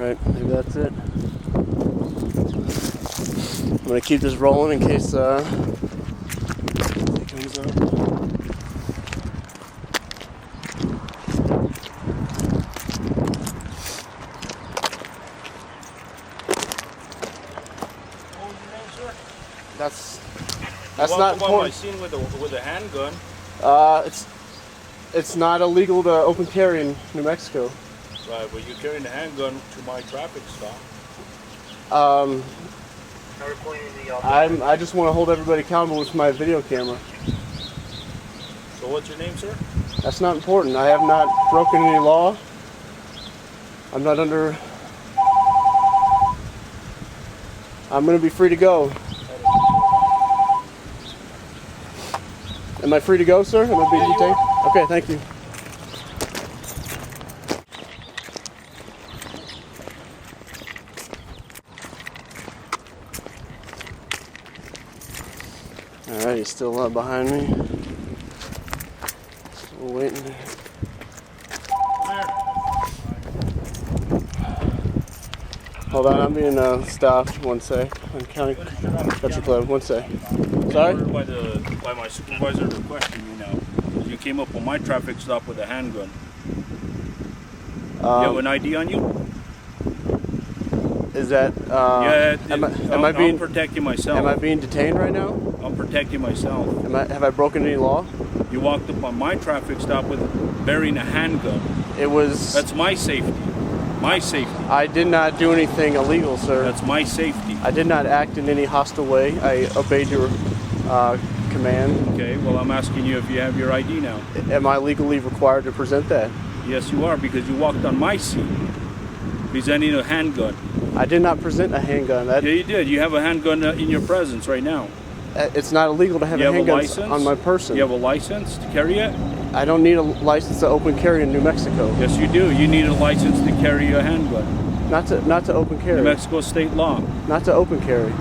Alright, maybe that's it. I'm gonna keep this rolling in case it comes up. That's not important. I seen with a handgun. It's not illegal to open carry in New Mexico. Right, but you're carrying a handgun to my traffic stop. I just want to hold everybody accountable with my video camera. So what's your name, sir? That's not important. I have not broken any law. I'm not under. I'm going to be free to go. Am I free to go, sir? Am I being detained? Okay, thank you. Alright, he's still behind me. Still waiting. Hold on, I'm being stopped. One sec. On County Country Club. One sec. Sorry? By my supervisor to question you now. You came up on my traffic stop with a handgun. You have an ID on you? Is that? Yeah. I'm protecting myself. Am I being detained right now? I'm protecting myself. Have I broken any law? You walked up on my traffic stop with bearing a handgun. It was. That's my safety. My safety. I did not do anything illegal, sir. That's my safety. I did not act in any hostile way. I obeyed your command. Okay, well, I'm asking you if you have your ID now. Am I legally required to present that? Yes, you are, because you walked on my seat presenting a handgun. I did not present a handgun. Yeah, you did. You have a handgun in your presence right now. It's not illegal to have a handgun on my person. You have a license to carry it? I don't need a license to open carry in New Mexico. Yes, you do. You need a license to carry a handgun. Not to open carry. New Mexico state law. Not to open carry.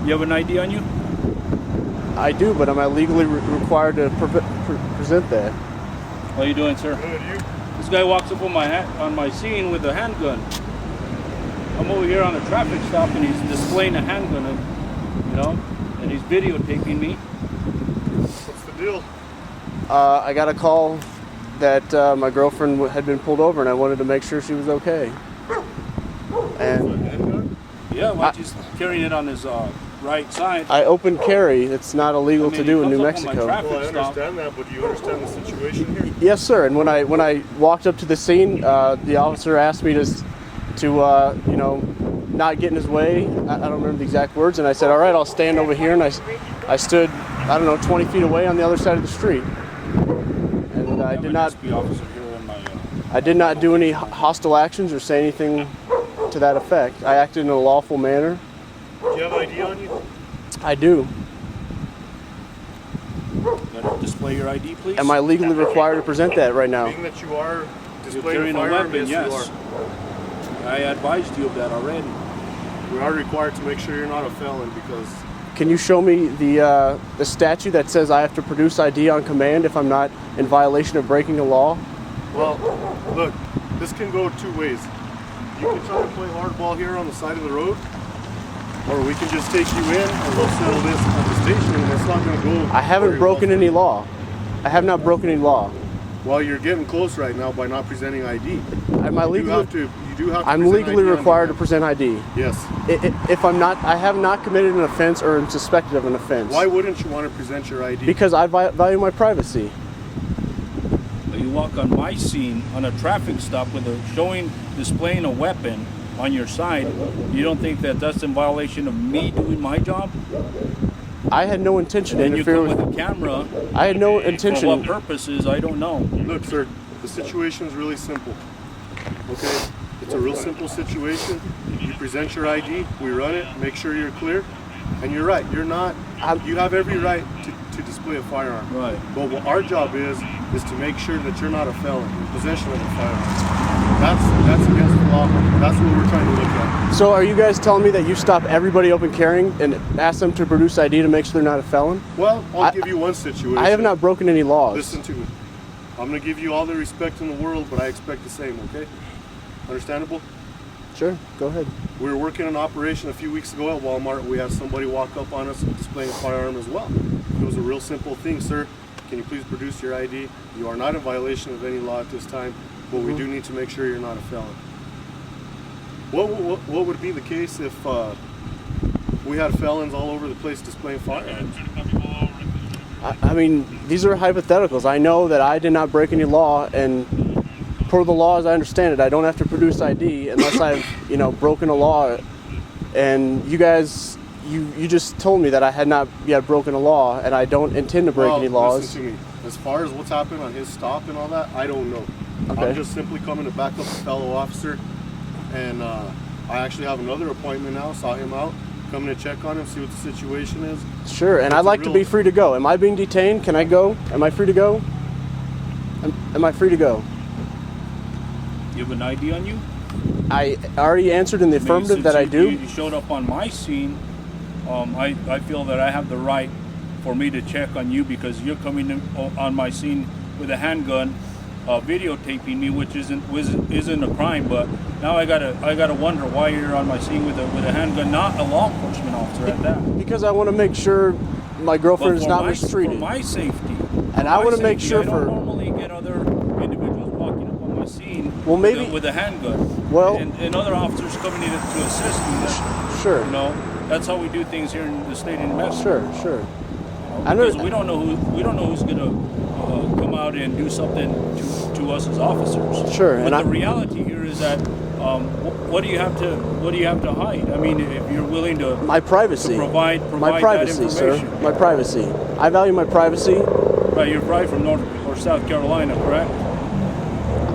You have an ID on you? I do, but am I legally required to present that? How are you doing, sir? Good, you? This guy walks up on my scene with a handgun. I'm over here on a traffic stop and he's displaying a handgun, and he's videotaping me. What's the deal? I got a call that my girlfriend had been pulled over and I wanted to make sure she was okay. And yeah, well, he's carrying it on his right side. I open carry. It's not illegal to do in New Mexico. Well, I understand that, but do you understand the situation here? Yes, sir. And when I walked up to the scene, the officer asked me to not get in his way. I don't remember the exact words, and I said, all right, I'll stand over here. And I stood, 20 feet away on the other side of the street. And I did not do any hostile actions or say anything to that effect. I acted in a lawful manner. Do you have ID on you? I do. Display your ID, please. Am I legally required to present that right now? Being that you are displaying a weapon, yes, yes. I advised you of that already. We are required to make sure you're not a felon because... Can you show me the statute that says I have to produce ID on command if I'm not in violation of breaking a law? Well, look, this can go two ways. You can try to play hardball here on the side of the road, or we can just take you in and we'll settle this at the station and it's not going to go... I haven't broken any law. I have not broken any law. Well, you're getting close right now by not presenting ID. Am I legally... You do have to I'm legally required to present ID. Yes. If I'm not, I have not committed an offense or am suspected of an offense. Why wouldn't you want to present your ID? Because I value my privacy. You walk on my scene on a traffic stop with displaying a weapon on your side. You don't think that that's in violation of me doing my job? I had no intention to interfere with a camera. I had no intention. For what purposes, I don't know. Look, sir, the situation is really simple. Okay? It's a real simple situation. You present your ID, we run it, make sure you're clear. And you're right, you have every right to display a firearm. Right. But what our job is to make sure that you're not a felon in possession of a firearm. That's against the law. That's what we're trying to look at. So are you guys telling me that you stop everybody open carrying and ask them to produce ID to make sure they're not a felon? Well, I'll give you one situation. I have not broken any laws. Listen to me. I'm going to give you all the respect in the world, but I expect the same, okay? Understandable? Sure, go ahead. We were working an operation a few weeks ago at Walmart. We had somebody walk up on us displaying a firearm as well. It was a real simple thing. Sir, can you please produce your ID? You are not in violation of any law at this time, but we do need to make sure you're not a felon. What would be the case if we had felons all over the place displaying firearms? I mean, these are hypotheticals. I know that I did not break any law, and per the law as I understand it, I don't have to produce ID unless I've, broken a law. And you guys, you just told me that I had not yet broken a law, and I don't intend to break any laws. Listen to me. As far as what's happened on his stop and all that, I don't know. Okay. I'm just simply coming to back up a fellow officer, and I actually have another appointment now. Saw him out, coming to check on him, see what the situation is. Sure, and I'd like to be free to go. Am I being detained? Can I go? Am I free to go? Am I free to go? You have an ID on you? I already answered in the affirmative that I do. You showed up on my scene. I feel that I have the right for me to check on you because you're coming in on my scene with a handgun, videotaping me, which isn't a crime. But now I gotta wonder why you're on my scene with a handgun, not a law enforcement officer at that. Because I want to make sure my girlfriend is not mistreated. For my safety. And I want to make sure I don't normally get other individuals walking up on my scene with a handgun. Well, and other officers coming in to assist me. Sure. That's how we do things here in the state of New Mexico. Sure. Because we don't know who's gonna come out and do something to us as officers. Sure. But the reality here is that what do you have to hide? I mean, if you're willing to my privacy, to provide my privacy, that sir, information. my privacy. I value my privacy. Right, you're probably from North or South Carolina, correct?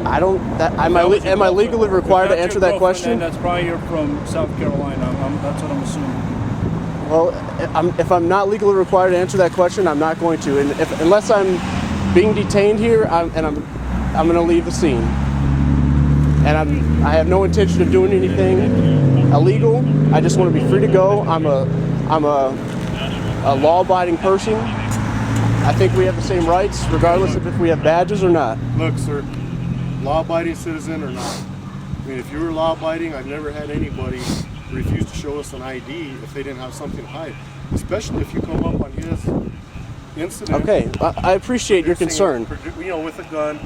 I don't. Am I legally required to answer that question? That's probably you're from South Carolina. That's what I'm assuming. Well, if I'm not legally required to answer that question, I'm not going to. And unless I'm being detained here, I'm going to leave the scene. And I have no intention of doing anything illegal. I just want to be free to go. I'm a law-abiding person. I think we have the same rights, regardless of if we have badges or not. Look, sir, law-abiding citizen or not. I mean, if you were law-abiding, I've never had anybody refuse to show us an ID if they didn't have something to hide. Especially if you come up on his incident. Okay, I appreciate your concern. With a gun.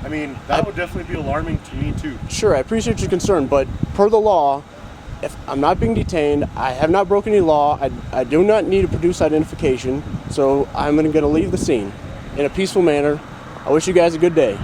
I mean, that would definitely be alarming to me too. Sure, I appreciate your concern, but per the law, if I'm not being detained, I have not broken any law, I do not need to produce identification, so I'm going to leave the scene in a peaceful manner. I wish you guys a good day.